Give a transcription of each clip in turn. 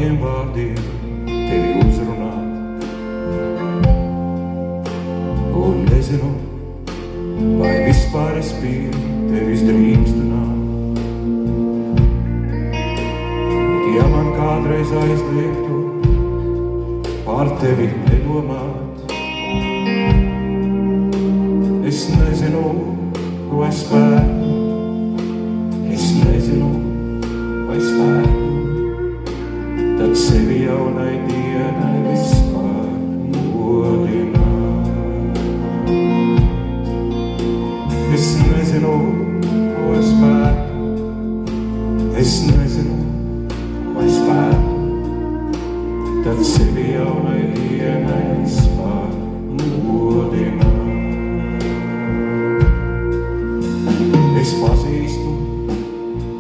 kādiem vārdiem tevi uzrunāt. Un nezinu, vai vispār es pie tevis drīkstu nākt. Bet ja man kādreiz aizliegtu par tevi nedomāt, es nezinu, vai spētu, es nezinu, vai spētu, tad sevi jaunai dienai vispār modināt. Es nezinu, vai spētu, es nezinu, vai spētu, tad sevi jaunai dienai vispār modināt. Es pazīstu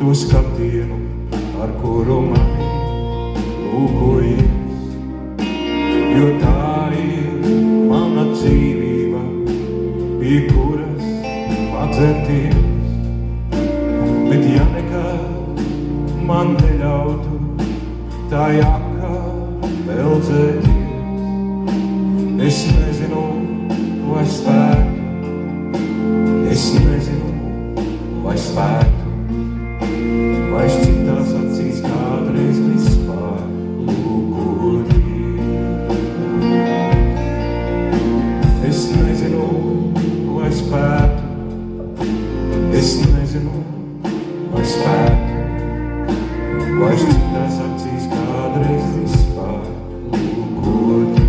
to skatienu, ar kuru mani lūkojies, jo tā ir mana dzīvība, pie kuras atcerties. Bet ja nekad man neļautu tā jākā veldzēties, es nezinu, vai spētu, es nezinu, vai spētu, vai es citās acīs kādreiz vispār lūkoties. Es nezinu, vai spētu, es nezinu, vai spētu, vai es citās acīs kādreiz vispār lūkoties.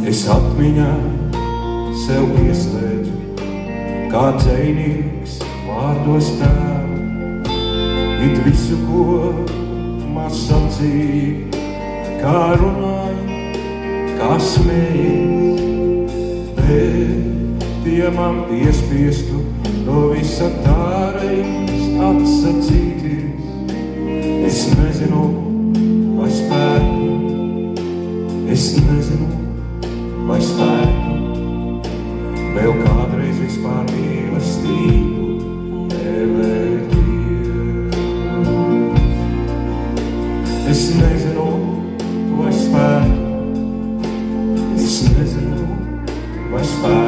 Es atmiņā sev pieslēdzu, kā dzejnieks vārdos tēvu, it visu, ko maz sacīja, kā runāja, kā smējies, bet ja man piespiestu no visa tā reiz atsacīties, es nezinu, vai spētu, es nezinu, vai spētu vēl kādreiz vispār mīlestību nevēties. Es nezinu, vai spētu, es nezinu, vai spētu